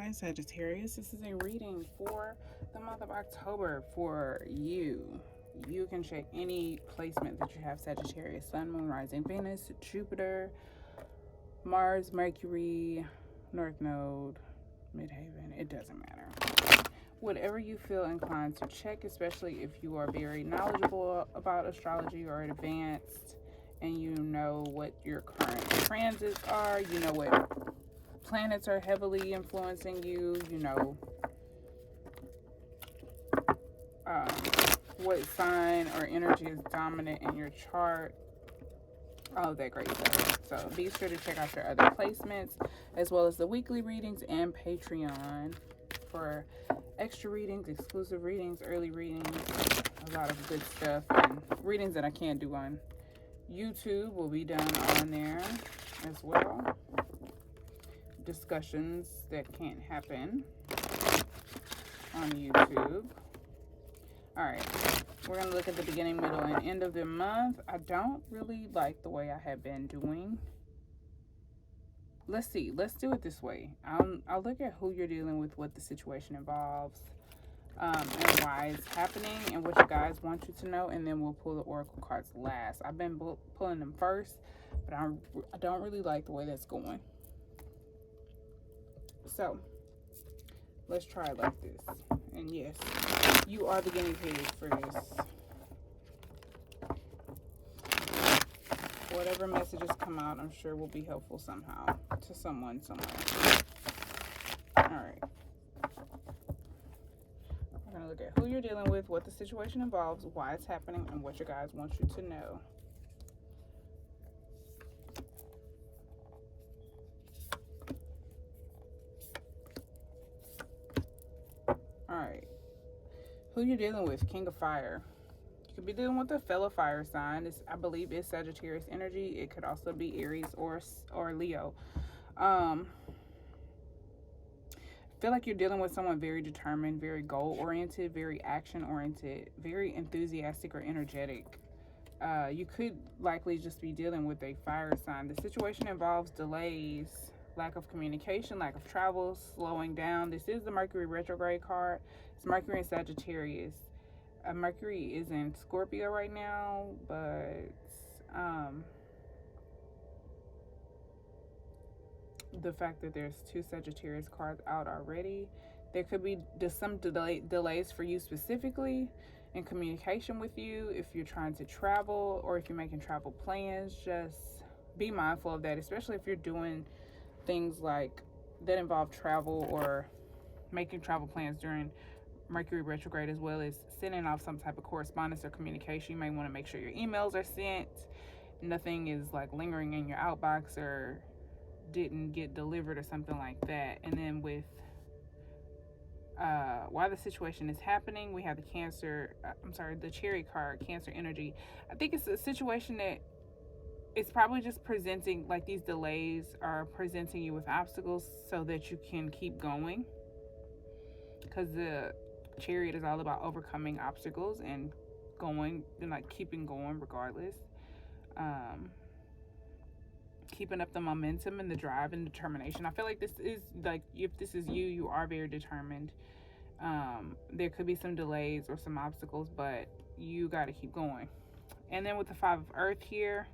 Hi Sagittarius, this is a reading for the month of October for you. You can check any placement that you have: Sagittarius, Sun, Moon, Rising, Venus, Jupiter, Mars, Mercury, North Node, Midhaven. It doesn't matter. Whatever you feel inclined to check, especially if you are very knowledgeable about astrology or advanced and you know what your current transits are, you know what planets are heavily influencing you, you know what sign or energy is dominant in your chart, all of that great stuff. So be sure to check out your other placements as well as the weekly readings and Patreon for extra readings, exclusive readings, early readings, a lot of good stuff, and readings that I can't do on YouTube will be done on there as well. Discussions that can't happen on YouTube. Alright, we're going to look at the beginning, middle, and end of the month. I don't really like the way I have been doing. Let's see. Let's do it this way. I'll look at who you're dealing with, what the situation involves, and why it's happening, and what you guys want you to know, and then we'll pull the oracle cards last. I've been pulling them first, but I don't really like the way that's going. So, let's try it like this. And yes, you are the guinea pig for this. Whatever messages come out, I'm sure will be helpful somehow to someone somewhere. Alright. We're going to look at who you're dealing with, what the situation involves, why it's happening, and what your guys want you to know. Alright. Who you're dealing with, King of Fire. You could be dealing with a fellow fire sign. This, I believe, is Sagittarius energy. It could also be Aries or Leo. I feel like you're dealing with someone very determined, very goal-oriented, very action-oriented, very enthusiastic or energetic. You could likely just be dealing with a fire sign. The situation involves delays, lack of communication, lack of travel, slowing down. This is the Mercury Retrograde card. It's Mercury in Sagittarius. Mercury is in Scorpio right now, but the fact that there's two Sagittarius cards out already, there could be just some delays for you specifically in communication with you. If you're trying to travel or if you're making travel plans, just be mindful of that, especially if you're doing things like that involve travel or making travel plans during Mercury retrograde, as well as sending off some type of correspondence or communication. You may want to make sure your emails are sent, nothing is like lingering in your outbox or didn't get delivered or something like that. And then with why the situation is happening, we have the Cherry card, Cancer energy. I think it's a situation that it's probably just presenting, like, these delays are presenting you with obstacles so that you can keep going, because the Chariot is all about overcoming obstacles and going and like keeping going regardless, keeping up the momentum and the drive and determination. I feel like this is like, if this is you, you are very determined. There could be some delays or some obstacles, but you got to keep going. And then with the Five of Earth here,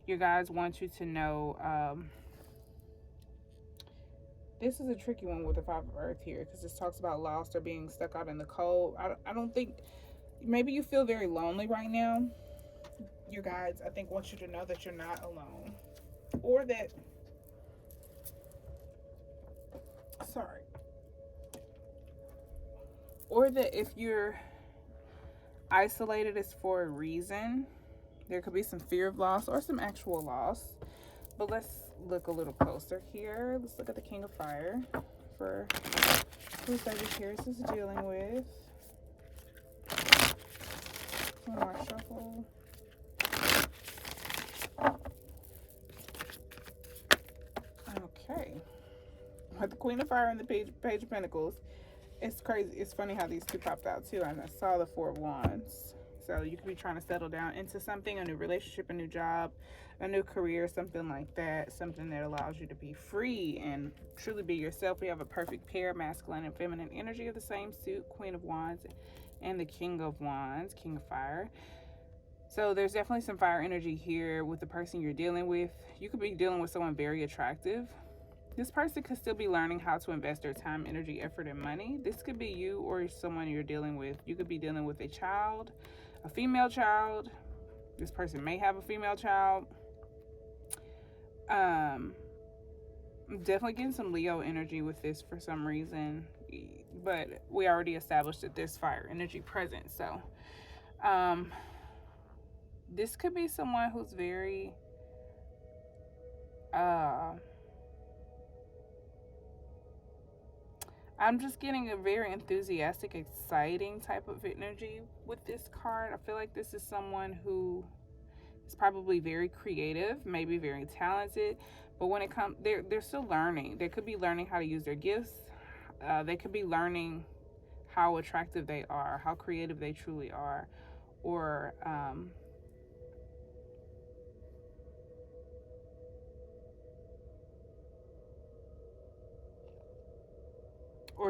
your guys want you to know, this is a tricky one with the Five of Earth here, because this talks about lost or being stuck out in the cold. I don't think, maybe you feel very lonely right now. Your guides, I think, want you to know that you're not alone, or that, or that if you're isolated, it's for a reason. There could be some fear of loss or some actual loss. But let's look a little closer here. Let's look at the King of Fire for who Sagittarius is dealing with. One more shuffle. Okay. With the Queen of Fire and the Page of Pentacles. It's crazy. It's funny how these two popped out too. And I saw the Four of Wands. So you could be trying to settle down into something, a new relationship, a new job, a new career, something like that, something that allows you to be free and truly be yourself. We have a perfect pair, masculine and feminine energy of the same suit, Queen of Wands and the King of Wands, King of Fire. So there's definitely some fire energy here with the person you're dealing with. You could be dealing with someone very attractive. This person could still be learning how to invest their time, energy, effort, and money. This could be you or someone you're dealing with. You could be dealing with a child, a female child. This person may have a female child. I'm definitely getting some Leo energy with this for some reason. But we already established that there's fire energy present. So this could be someone who's very I'm just getting a very enthusiastic, exciting type of energy with this card. I feel like this is someone who is probably very creative, maybe very talented, but when it comes, they're still learning. They could be learning how to use their gifts. They could be learning how attractive they are, how creative they truly are, or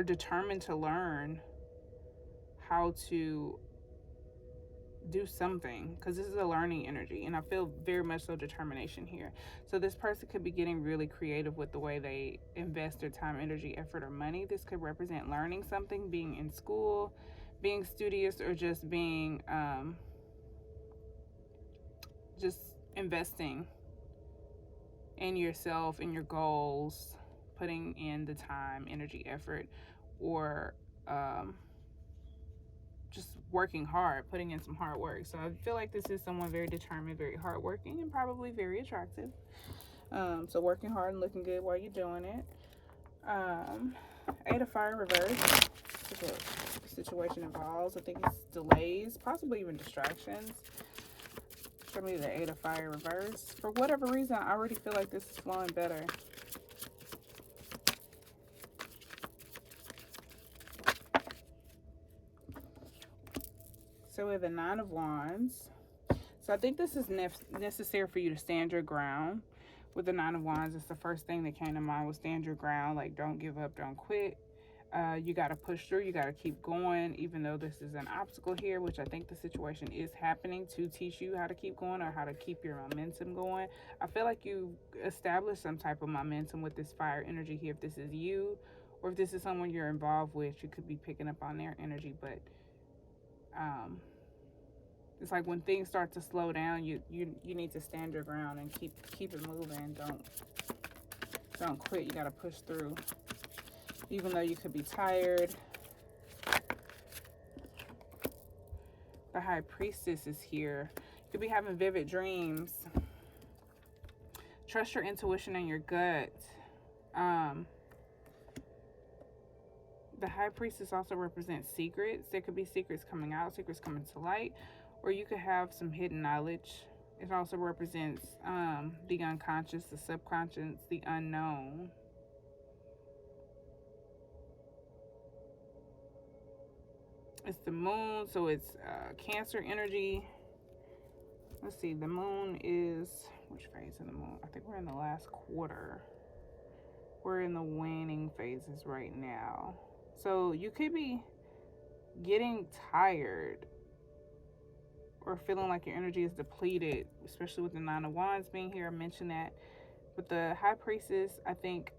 determined to learn how to do something, because this is a learning energy, and I feel very much so determination here. So this person could be getting really creative with the way they invest their time, energy, effort, or money. This could represent learning something, being in school, being studious, or just being just investing in yourself, in your goals, putting in the time, energy, effort, or just working hard, putting in some hard work. So I feel like this is someone very determined, very hardworking, and probably very attractive. So working hard and looking good while you're doing it. Eight of Fire reverse. This is what the situation involves. I think it's delays, possibly even distractions. Show me the Eight of Fire reverse. For whatever reason, I already feel like this is flowing better. So we have the Nine of Wands. So I think this is necessary for you to stand your ground. With the Nine of Wands, it's the first thing that came to mind was stand your ground. Like, don't give up, don't quit. You got to push through. You got to keep going, even though this is an obstacle here, which I think the situation is happening to teach you how to keep going or how to keep your momentum going. I feel like you established some type of momentum with this fire energy here. If this is you or if this is someone you're involved with, you could be picking up on their energy, but it's like when things start to slow down, you need to stand your ground and keep it moving. Don't quit. You got to push through, even though you could be tired. The High Priestess is here. You could be having vivid dreams. Trust your intuition and your gut. The High Priestess also represents secrets. There could be secrets coming out, secrets coming to light, or you could have some hidden knowledge. It also represents the unconscious, the subconscious, the unknown. It's the moon, so it's Cancer energy. Let's see, the moon is, which phase of the moon? I think we're in the last quarter. We're in the waning phases right now. So you could be getting tired or feeling like your energy is depleted, especially with the Nine of Wands being here. I mentioned that. With the High Priestess, I think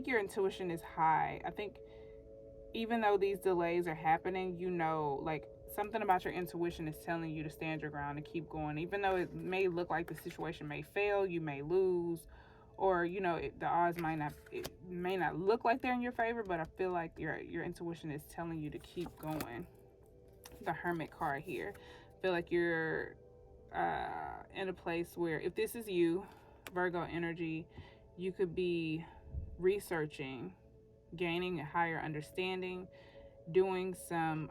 your intuition is high. I think even though these delays are happening, you know, like something about your intuition is telling you to stand your ground and keep going. Even though it may look like the situation may fail, you may lose, or you know the odds may not look like they're in your favor, but I feel like your intuition is telling you to keep going. The Hermit card here. I feel like you're in a place where, if this is you, Virgo energy, you could be researching, gaining a higher understanding, doing some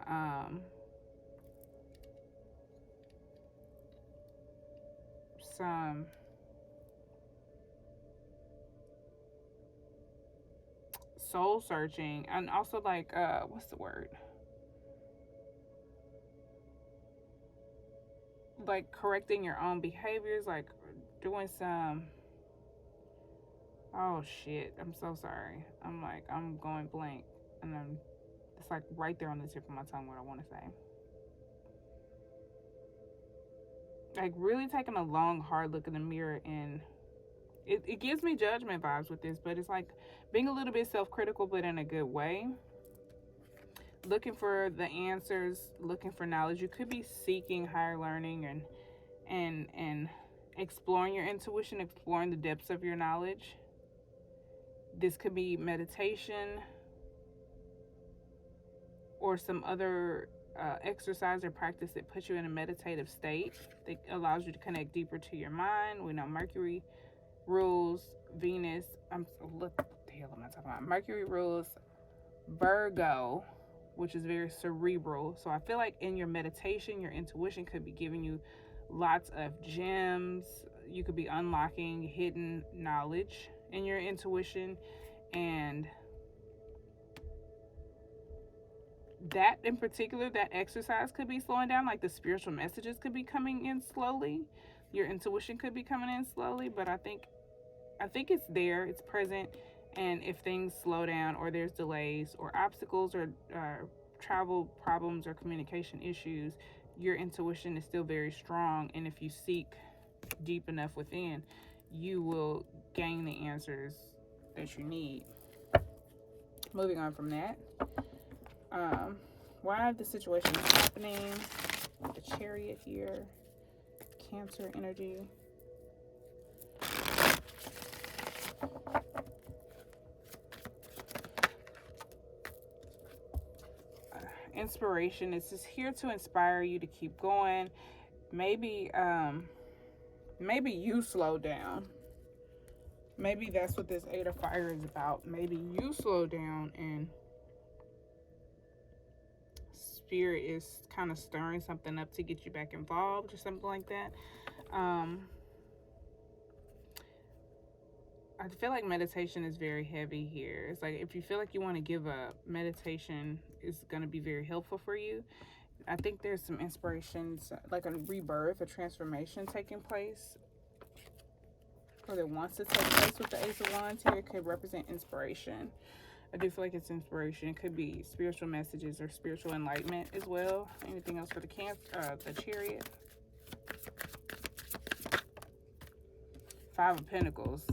soul searching, and also like what's the word, like correcting your own behaviors, like doing some, oh shit, I'm so sorry, I'm going blank, and then it's like right there on the tip of my tongue what I want to say. Like really taking a long hard look in the mirror, and it gives me judgment vibes with this, but it's like being a little bit self-critical, but in a good way. Looking for the answers, looking for knowledge. You could be seeking higher learning and exploring your intuition, exploring the depths of your knowledge. This could be meditation or some other exercise or practice that puts you in a meditative state that allows you to connect deeper to your mind. We know Mercury rules Venus. What the hell am I talking about? Mercury rules Virgo, which is very cerebral. So I feel like in your meditation, your intuition could be giving you lots of gems. You could be unlocking hidden knowledge in your intuition, and that in particular, that exercise could be slowing down. Like the spiritual messages could be coming in slowly. Your intuition could be coming in slowly, but I think it's there, it's present. And if things slow down, or there's delays or obstacles or travel problems or communication issues, your intuition is still very strong. And if you seek deep enough within, you will gain the answers that you need. Moving on from that, why the situation is happening, the Chariot here, Cancer energy. Inspiration is just here to inspire you to keep going. Maybe you slow down. Maybe that's what this Eight of Fire is about. Maybe you slow down and Spirit is kind of stirring something up to get you back involved or something like that. I feel like meditation is very heavy here. It's like if you feel like you want to give up, meditation is going to be very helpful for you. I think there's some inspirations, like a rebirth, a transformation taking place, or that wants to take place with the Ace of Wands here. It could represent inspiration. I do feel like it's inspiration. It could be spiritual messages or spiritual enlightenment as well. Anything else for the Chariot? Five of Pentacles.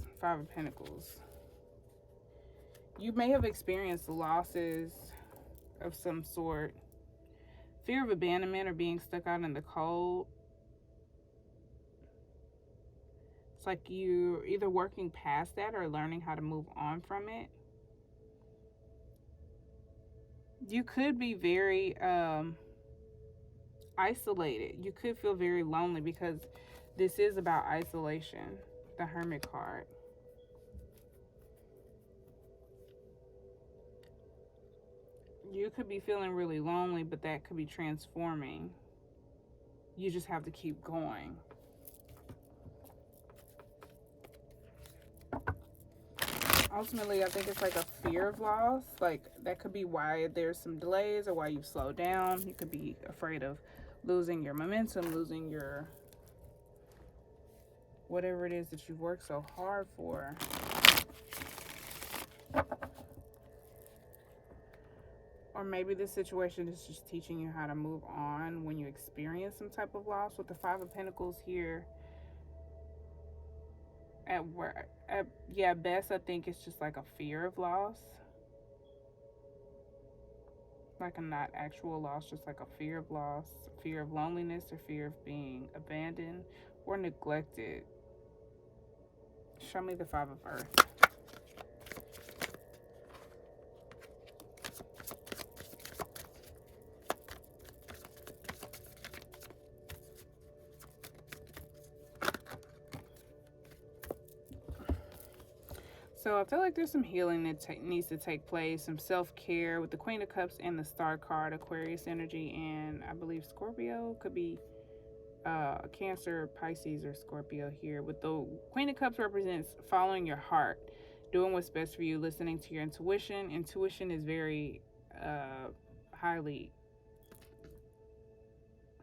You may have experienced losses of some sort. Fear of abandonment or being stuck out in the cold. It's like you're either working past that or learning how to move on from it. You could be very isolated. You could feel very lonely because this is about isolation. The Hermit card. You could be feeling really lonely, but that could be transforming. You just have to keep going. Ultimately, I think it's like a fear of loss. Like that could be why there's some delays or why you've slowed down. You could be afraid of losing your momentum, losing your whatever it is that you've worked so hard for. Or maybe this situation is just teaching you how to move on when you experience some type of loss. With the Five of Pentacles here, at best I think it's just like a fear of loss. Like a not actual loss, just like a fear of loss, fear of loneliness, or fear of being abandoned or neglected. Show me the Five of Earth. So I feel like there's some healing that needs to take place, some self-care with the Queen of Cups and the Star card, Aquarius energy, and I believe Scorpio. Could be Cancer, Pisces, or Scorpio here. With the Queen of Cups represents following your heart, doing what's best for you, listening to your intuition. Intuition is very highly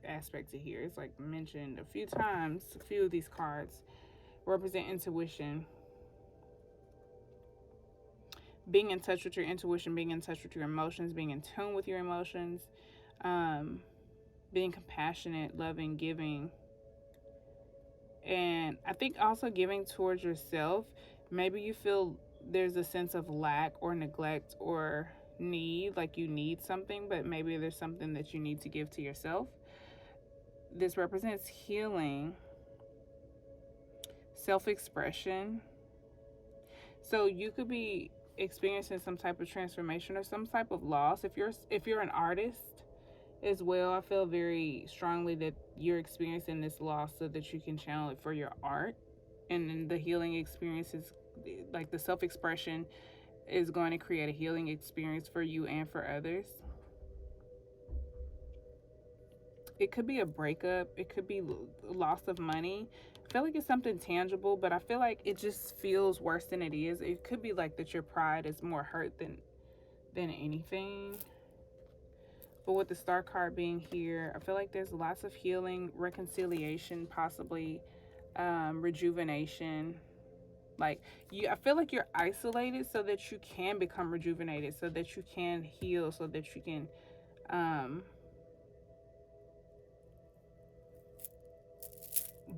aspected here. It's like mentioned a few times. A few of these cards represent intuition. Being in touch with your intuition, being in touch with your emotions, being in tune with your emotions, being compassionate, loving, giving. And I think also giving towards yourself. Maybe you feel there's a sense of lack or neglect or need, like you need something, but maybe there's something that you need to give to yourself. This represents healing, self-expression. So you could be experiencing some type of transformation or some type of loss. If you're an artist as well, I feel very strongly that you're experiencing this loss so that you can channel it for your art. And then the healing experience is like the self-expression is going to create a healing experience for you and for others. It could be a breakup. It could be loss of money. I feel like it's something tangible, but I feel like it just feels worse than it is. It could be like that your pride is more hurt than anything. But with the Star card being here, I feel like there's lots of healing, reconciliation, possibly rejuvenation. Like I feel like you're isolated so that you can become rejuvenated, so that you can heal, so that you can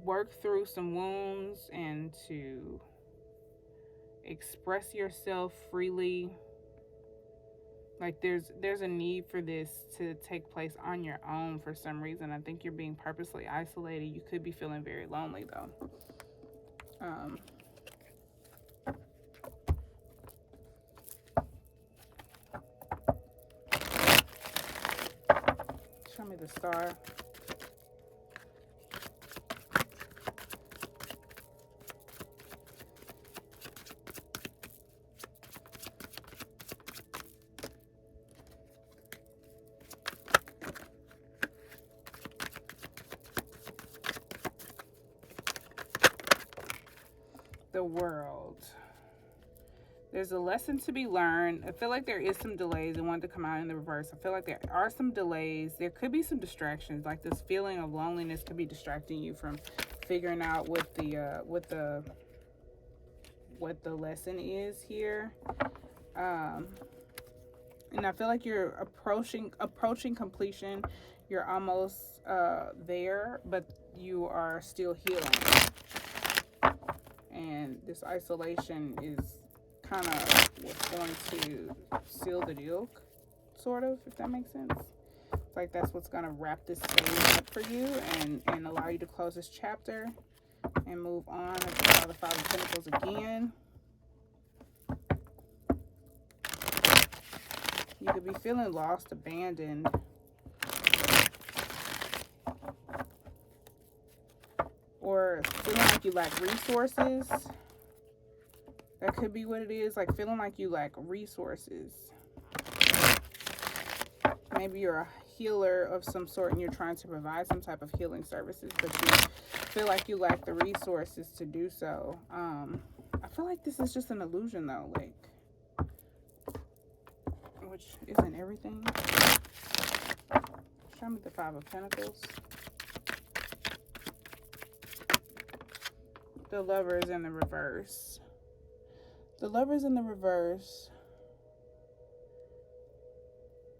work through some wounds and to express yourself freely. Like there's a need for this to take place on your own for some reason. I think you're being purposely isolated. You could be feeling very lonely though. Show me the Star. The World. There's a lesson to be learned. I feel like there is some delays. I wanted to come out in the reverse. I feel like there are some delays. There could be some distractions. Like this feeling of loneliness could be distracting you from figuring out what the lesson is here. And I feel like you're approaching completion. You're almost there, but you are still healing. And this isolation is kind of what's going to seal the deal, sort of, if that makes sense. It's like that's what's going to wrap this phase up for you and allow you to close this chapter and move on. I draw the Five of Pentacles again. You could be feeling lost, abandoned. Or feeling like you lack resources. That could be what it is. Like feeling like you lack resources. Maybe you're a healer of some sort and you're trying to provide some type of healing services, but you feel like you lack the resources to do so. I feel like this is just an illusion though, like, which isn't everything. Show me the Five of Pentacles. The Lovers in the reverse. The Lovers in the reverse,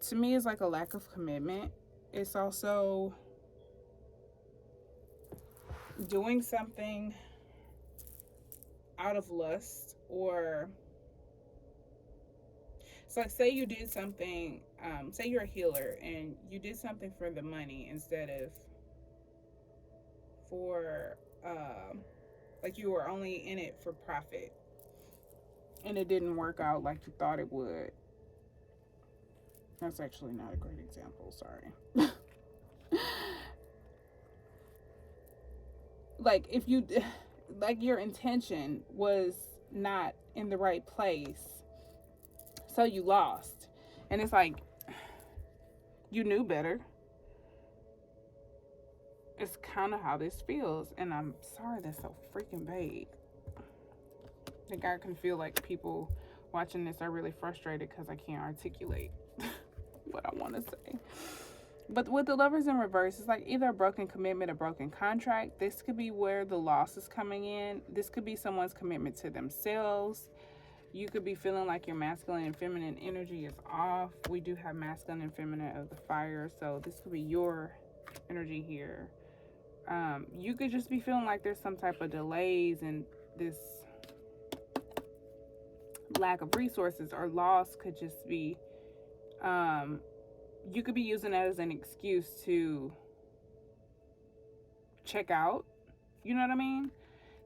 to me, is like a lack of commitment. It's also doing something out of lust, or it's like, say you did something, say you're a healer and you did something for the money instead of for like you were only in it for profit, and it didn't work out like you thought it would. That's actually not a great example, sorry. Like if you, like your intention was not in the right place, so you lost. And it's like, you knew better. It's kind of how this feels. And I'm sorry that's so freaking vague. think I can feel like people watching this are really frustrated because I can't articulate what I want to say. But with the Lovers in reverse, it's like either a broken commitment, a broken contract. This could be where the loss is coming in. This could be someone's commitment to themselves. You could be feeling like your masculine and feminine energy is off. We do have masculine and feminine of the fire, so this could be your energy here. You could just be feeling like there's some type of delays and this lack of resources or loss could just be, you could be using that as an excuse to check out. You know what I mean?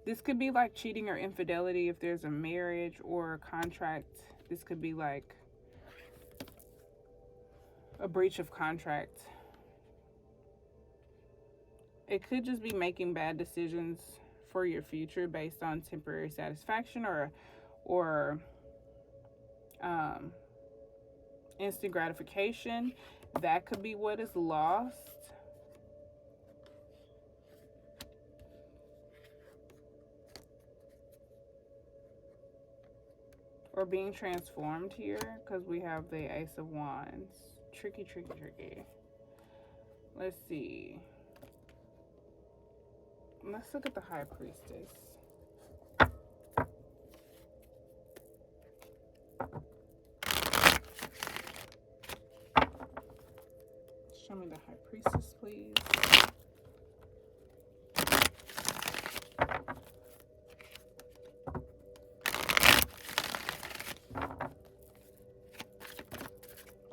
This could be like cheating or infidelity if there's a marriage or a contract. This could be like a breach of contract. It could just be making bad decisions for your future based on temporary satisfaction or instant gratification. That could be what is lost. Or being transformed here, because we have the Ace of Wands. Tricky, tricky, tricky. Let's see. Let's look at the High Priestess. Show me the High Priestess, please.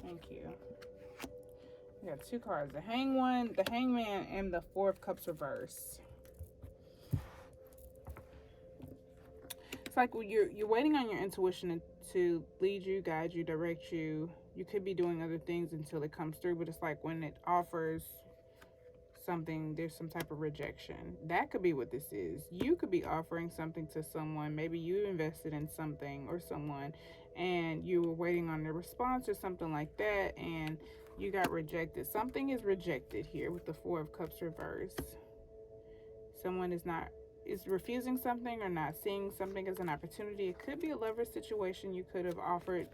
Thank you. We got two cards. The Hangman, and the Four of Cups reverse. It's like you're waiting on your intuition to lead you, guide you, direct you. You could be doing other things until it comes through, but it's like when it offers something, there's some type of rejection. That could be what this is. You could be offering something to someone. Maybe you invested in something or someone, and you were waiting on their response or something like that, and you got rejected. Something is rejected here with the Four of Cups reverse. Someone is refusing something or not seeing something as an opportunity. It could be a lover situation. You could have offered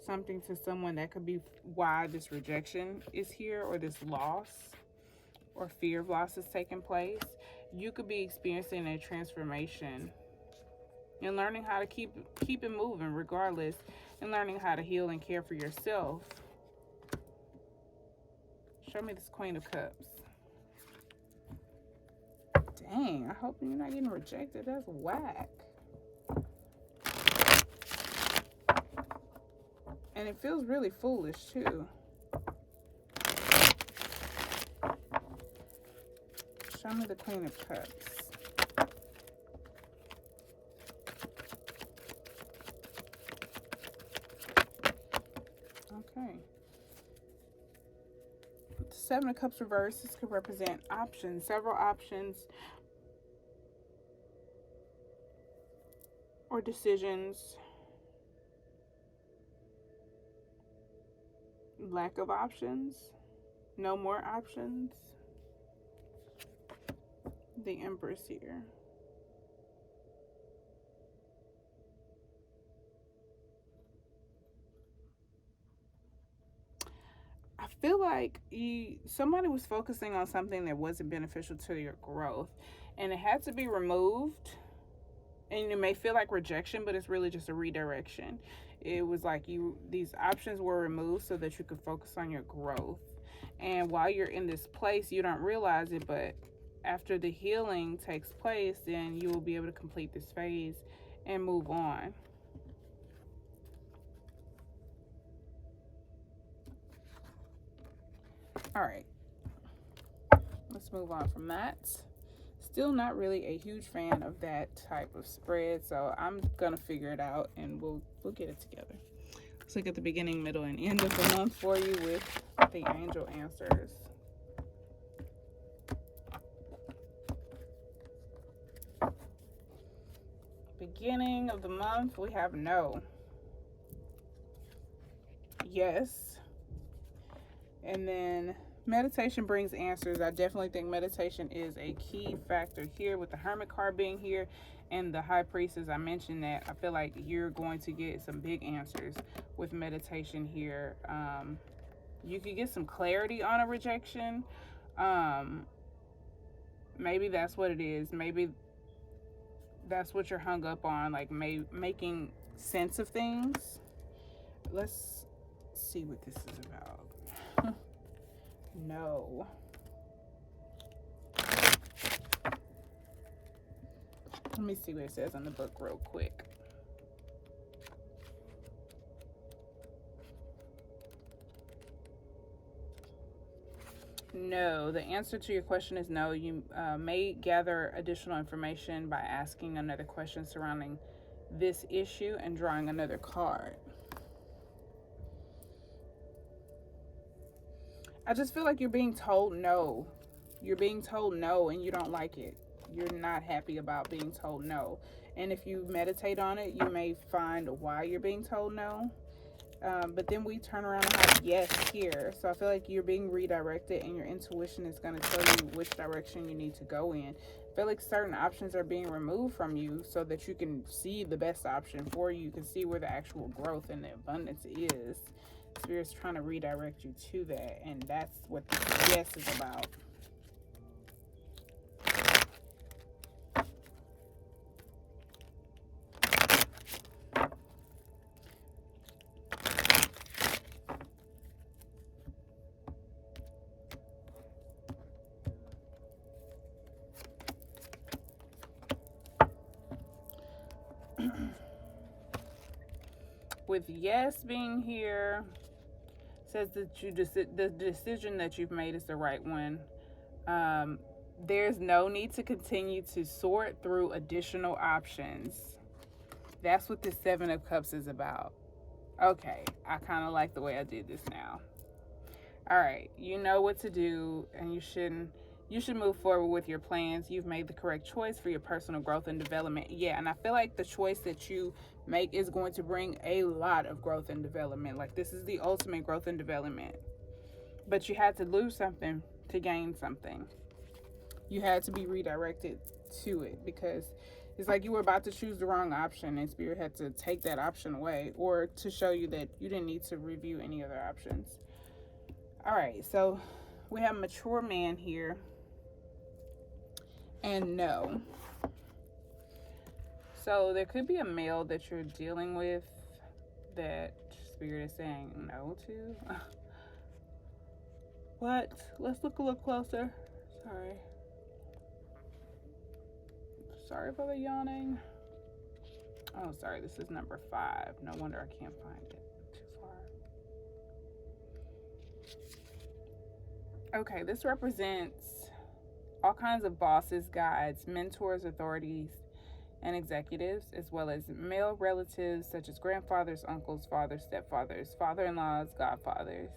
something to someone. That could be why this rejection is here, or this loss or fear of loss is taking place. You could be experiencing a transformation and learning how to keep it moving regardless, and learning how to heal and care for yourself. Show me this Queen of Cups. Dang, I hope you're not getting rejected. That's whack. And it feels really foolish too. Show me the Queen of Cups. Okay. With the Seven of Cups reverse, this could represent options, several options or decisions. Lack of options. No more options. The Empress here. I feel like somebody was focusing on something that wasn't beneficial to your growth, and it had to be removed. And you may feel like rejection, but it's really just a redirection. It was like these options were removed so that you could focus on your growth. And while you're in this place, you don't realize it, but after the healing takes place, then you will be able to complete this phase and move on. All right, let's move on from that. Still not really a huge fan of that type of spread, so I'm gonna figure it out and we'll get it together. Let's look at the beginning, middle, and end of the month for you with the angel answers. Beginning of the month, we have no, yes, and then meditation brings answers. I definitely think meditation is a key factor here with the Hermit card being here And the High Priestess, I mentioned that I feel like you're going to get some big answers with meditation here. You could get some clarity on a rejection. Maybe that's what it is. Maybe that's what you're hung up on, like making sense of things. Let's see what this is about. No. Let me see what it says on the book real quick. No, the answer to your question is no. You may gather additional information by asking another question surrounding this issue and drawing another card. I just feel like you're being told no. You're being told no and you don't like it. You're not happy about being told no. And if you meditate on it, you may find why you're being told no. But then we turn around and have yes here. So I feel like you're being redirected and your intuition is going to tell you which direction you need to go in. I feel like certain options are being removed from you so that you can see the best option for you. You can see where the actual growth and the abundance is. Spirit's trying to redirect you to that. And that's what this yes is about. With yes being here, says that the decision that you've made is the right one. There's no need to continue to sort through additional options. That's what the Seven of Cups is about. Okay, I kind of like the way I did this now. All right, you know what to do, and you should move forward with your plans. You've made the correct choice for your personal growth and development. Yeah, and I feel like the choice that you make is going to bring a lot of growth and development. Like, this is the ultimate growth and development. But you had to lose something to gain something. You had to be redirected to it because it's like you were about to choose the wrong option and Spirit had to take that option away or to show you that you didn't need to review any other options. All right, so we have mature man here. And no. So there could be a male that you're dealing with that Spirit is saying no to. What? Let's look a little closer. Sorry for the yawning. Oh, sorry, this is number 5. No wonder I can't find it too far. Okay, this represents all kinds of bosses, guides, mentors, authorities, and executives, as well as male relatives such as grandfathers, uncles, fathers, stepfathers, father-in-laws, godfathers.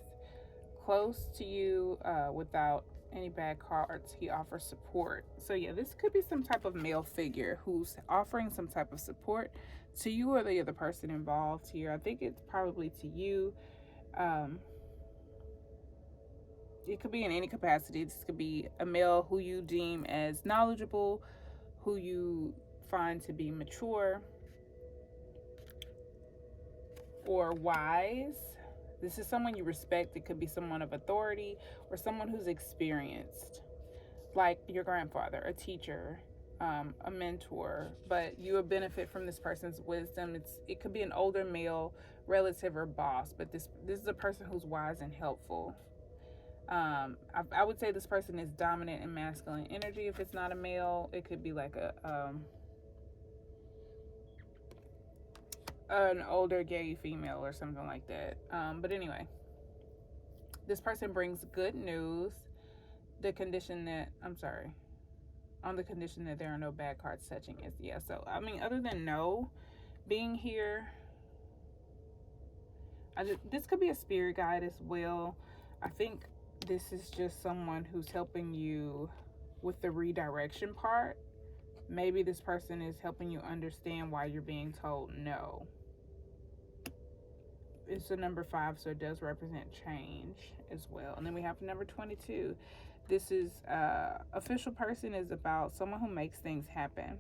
Close to you without any bad cards. He offers support. So yeah, this could be some type of male figure who's offering some type of support to you or the other person involved here. I think it's probably to you. It could be in any capacity. This could be a male who you deem as knowledgeable, who you find to be mature or wise. This is someone you respect. It could be someone of authority or someone who's experienced, like your grandfather, a teacher, a mentor, but you will benefit from this person's wisdom. It could be an older male relative or boss, but this is a person who's wise and helpful. I would say this person is dominant in masculine energy. If it's not a male, it could be like an older gay female or something like that. But anyway, this person brings good news. On the condition that there are no bad cards touching it. Yeah, so I mean, other than no being here, this could be a spirit guide as well. I think this is just someone who's helping you with the redirection part. Maybe this person is helping you understand why you're being told no. It's a number 5, so it does represent change as well. And then we have number 22. This is official person is about someone who makes things happen.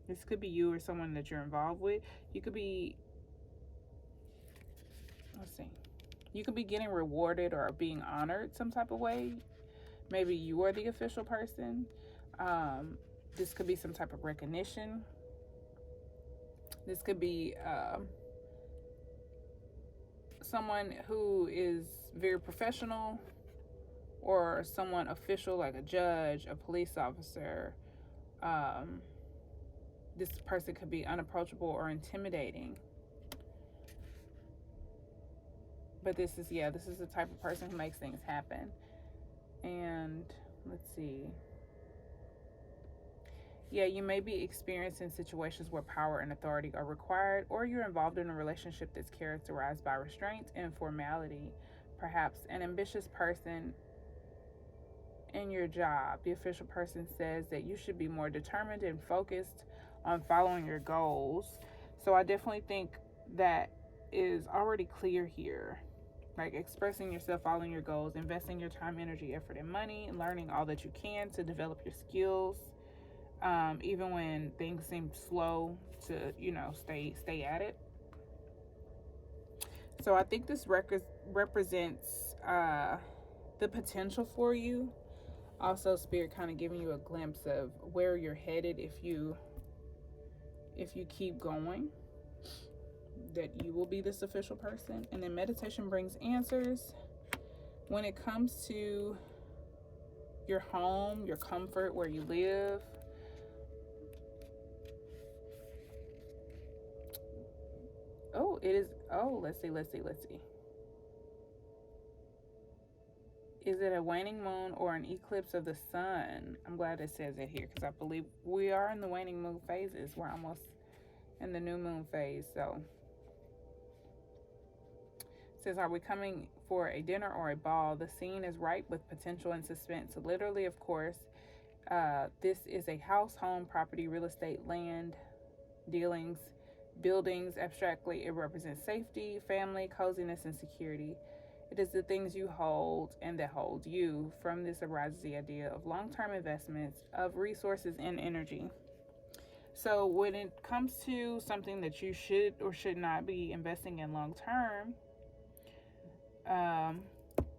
This could be you or someone that you're involved with. You could be, let's see, you could be getting rewarded or being honored some type of way. Maybe you are the official person. This could be some type of recognition. This could be someone who is very professional, or someone official like a judge, a police officer. This person could be unapproachable or intimidating. But this is the type of person who makes things happen. And let's see. Yeah, you may be experiencing situations where power and authority are required, or you're involved in a relationship that's characterized by restraint and formality. Perhaps an ambitious person in your job. The official person says that you should be more determined and focused on following your goals. So I definitely think that is already clear here. Like expressing yourself, following your goals, investing your time, energy, effort, and money, learning all that you can to develop your skills. Even when things seem slow, to stay at it. So I think this represents the potential for you. Also, Spirit kind of giving you a glimpse of where you're headed if you keep going, that you will be this official person. And then meditation brings answers. When it comes to your home, your comfort, where you live, let's see. Is it a waning moon or an eclipse of the sun? I'm glad it says it here, because I believe we are in the waning moon phases. We're almost in the new moon phase. So it says, are we coming for a dinner or a ball? The scene is ripe with potential and suspense. Literally, of course. This is a house, home, property, real estate, land, dealings, buildings. Abstractly, it represents safety, family, coziness, and security. It is the things you hold and that hold you. From this arises the idea of long-term investments of resources and energy. So when it comes to something that you should or should not be investing in long-term,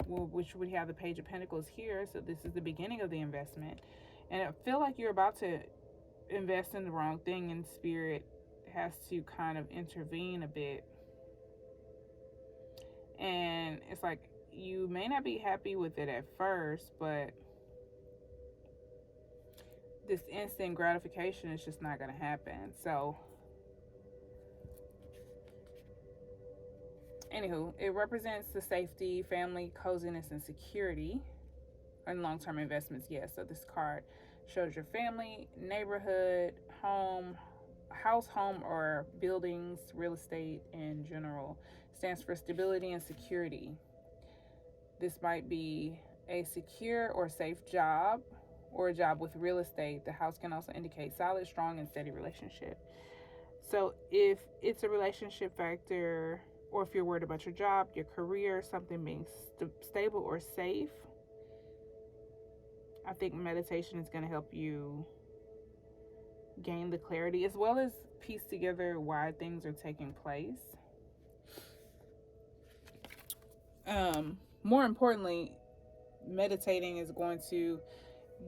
which we have the Page of Pentacles here, so this is the beginning of the investment. And I feel like you're about to invest in the wrong thing, and Spirit has to kind of intervene a bit. And it's like you may not be happy with it at first, but this instant gratification is just not going to happen. So anywho, it represents the safety, family, coziness, and security and long-term investments. Yes, so this card shows your family, neighborhood, home, house, home, or buildings, real estate in general. Stands for stability and security. This might be a secure or safe job, or a job with real estate. The house can also indicate solid, strong, and steady relationship. So if it's a relationship factor, or if you're worried about your job, your career, something being stable or safe, I think meditation is going to help you gain the clarity, as well as piece together why things are taking place. More importantly, meditating is going to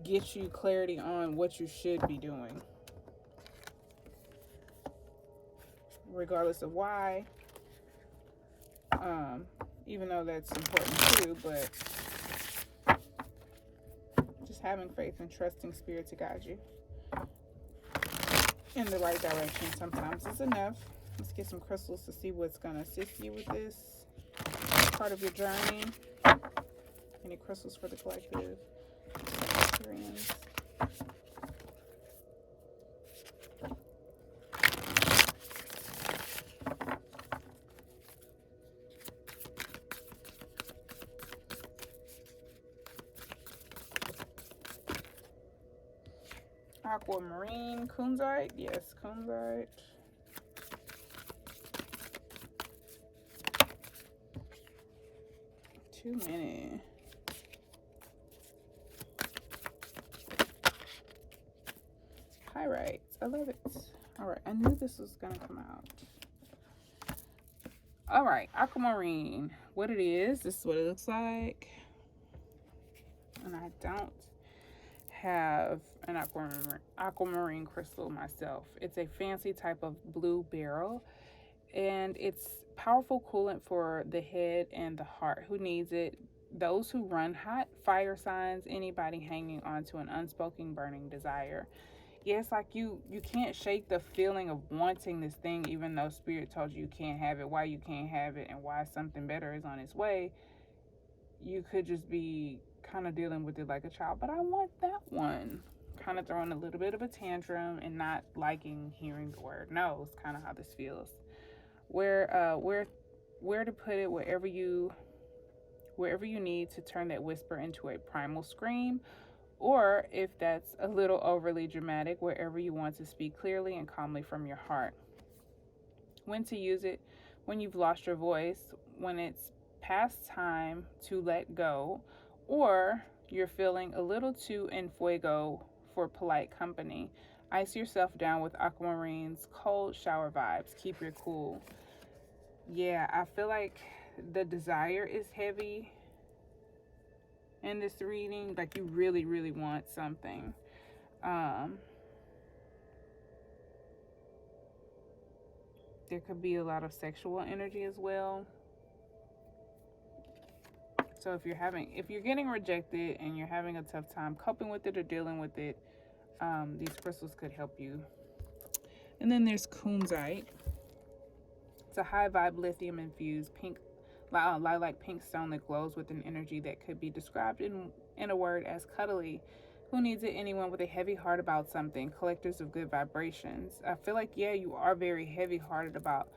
get you clarity on what you should be doing, regardless of why. Even though that's important too, but just having faith and trusting Spirit to guide you in the right direction sometimes is enough. Let's get some crystals to see what's going to assist you with this part of your journey. Any crystals for the collective experience? Aquamarine, kunzite, yes, kunzite. Too many. Pyrite. I love it. All right, I knew this was gonna come out. All right, aquamarine. What it is, this is what it looks like. And I don't have an aquamarine crystal myself. It's a fancy type of blue beryl, and it's powerful coolant for the head and the heart. Who needs it? Those who run hot, fire signs, anybody hanging on to an unspoken burning desire. Yeah, it's like you can't shake the feeling of wanting this thing, even though spirit told you can't have it, why you can't have it, and why something better is on its way. You could just be kind of dealing with it like a child, but I want that one. Kind of throwing a little bit of a tantrum and not liking hearing the word no. It's kind of how this feels. Where to put it, wherever you need to turn that whisper into a primal scream, or if that's a little overly dramatic, wherever you want to speak clearly and calmly from your heart. When to use it: when you've lost your voice, when it's past time to let go, or you're feeling a little too en fuego for polite company. Ice yourself down with aquamarine's cold shower vibes. Keep your cool. Yeah, I feel like the desire is heavy in this reading. Like you really, really want something. There could be a lot of sexual energy as well. So if you're getting rejected and you're having a tough time coping with it or dealing with it, these crystals could help you. And then there's kunzite. It's a high vibe lithium infused pink, lilac pink stone that glows with an energy that could be described in a word as cuddly. Who needs it? Anyone with a heavy heart about something. Collectors of good vibrations. I feel like, yeah, you are very heavy hearted about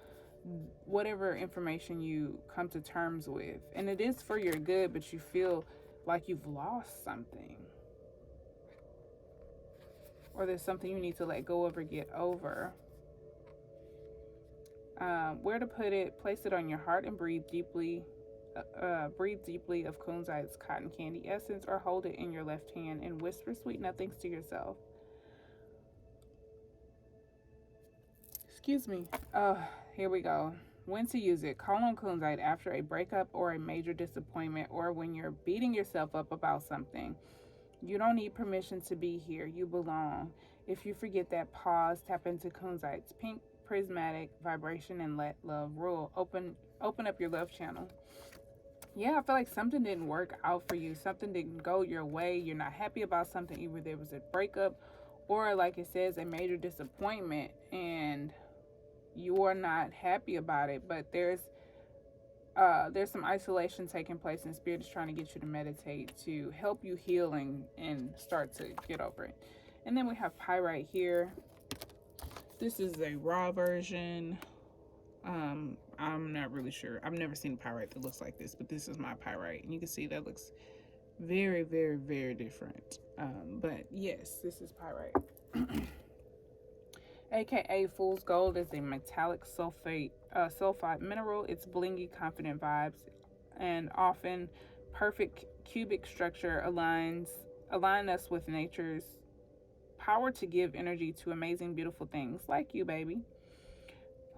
whatever information you come to terms with, and it is for your good, but you feel like you've lost something, or there's something you need to let go of or get over. Where to put it: place it on your heart and breathe deeply of kunzite's cotton candy essence, or hold it in your left hand and whisper sweet nothings to yourself. Excuse me. Here we go. When to use it: call on kunzite after a breakup or a major disappointment, or when you're beating yourself up about something. You don't need permission to be here. You belong. If you forget that, pause, tap into kunzite's pink prismatic vibration and let love rule. Open up your love channel. Yeah, I feel like something didn't work out for you. Something didn't go your way. You're not happy about something. Either there was a breakup or, like it says, a major disappointment, and you are not happy about it. But there's some isolation taking place, and Spirit is trying to get you to meditate to help you heal and start to get over it. And then we have pyrite here. This is a raw version. I'm not really sure. I've never seen pyrite that looks like this, but this is my pyrite, and you can see that looks very, very, very different. But yes, this is pyrite. AKA Fool's Gold is a metallic sulfide mineral. It's blingy, confident vibes, and often perfect cubic structure align us with nature's power to give energy to amazing, beautiful things like you, baby.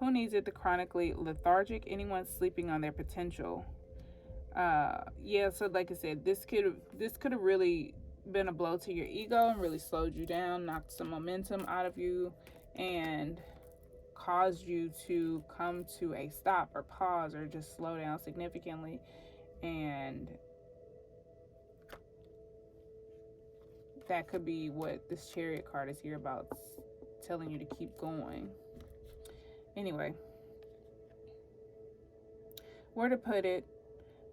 Who needs it? The chronically lethargic. Anyone sleeping on their potential. Yeah, so like I said, this could have really been a blow to your ego and really slowed you down, knocked some momentum out of you, and caused you to come to a stop or pause or just slow down significantly. And that could be what this Chariot card is here about, telling you to keep going. Anyway, where to put it: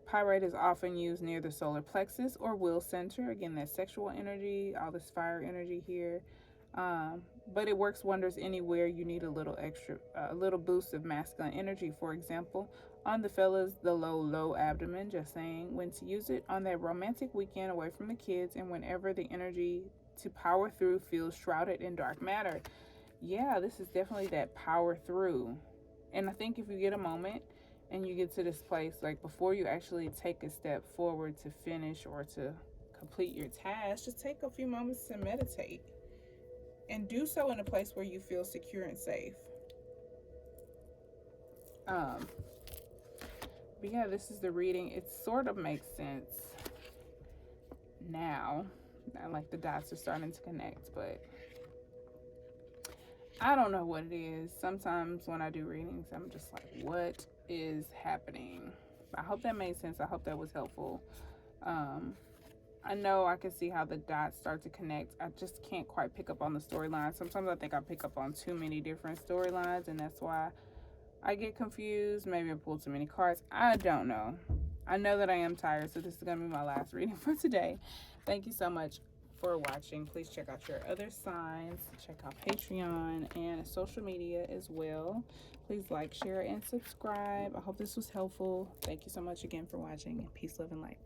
pyrite is often used near the solar plexus or will center. Again, that sexual energy, all this fire energy here. But it works wonders anywhere you need a little boost of masculine energy. For example, on the fellas, the low abdomen, just saying. When to use it: on that romantic weekend away from the kids, and whenever the energy to power through feels shrouded in dark matter. Yeah, this is definitely that power through. And I think if you get a moment and you get to this place, like before you actually take a step forward to finish or to complete your task, just take a few moments to meditate. and do so in a place where you feel secure and safe. But yeah, this is the reading. It sort of makes sense now. Like the dots are starting to connect, but I don't know what it is. Sometimes when I do readings, I'm just like, what is happening? I hope that made sense. I hope that was helpful. I know I can see how the dots start to connect. I just can't quite pick up on the storyline. Sometimes I think I pick up on too many different storylines, and that's why I get confused. Maybe I pulled too many cards. I don't know. I know that I am tired, so this is going to be my last reading for today. Thank you so much for watching. Please check out your other signs. Check out Patreon and social media as well. Please like, share, and subscribe. I hope this was helpful. Thank you so much again for watching. Peace, love, and light.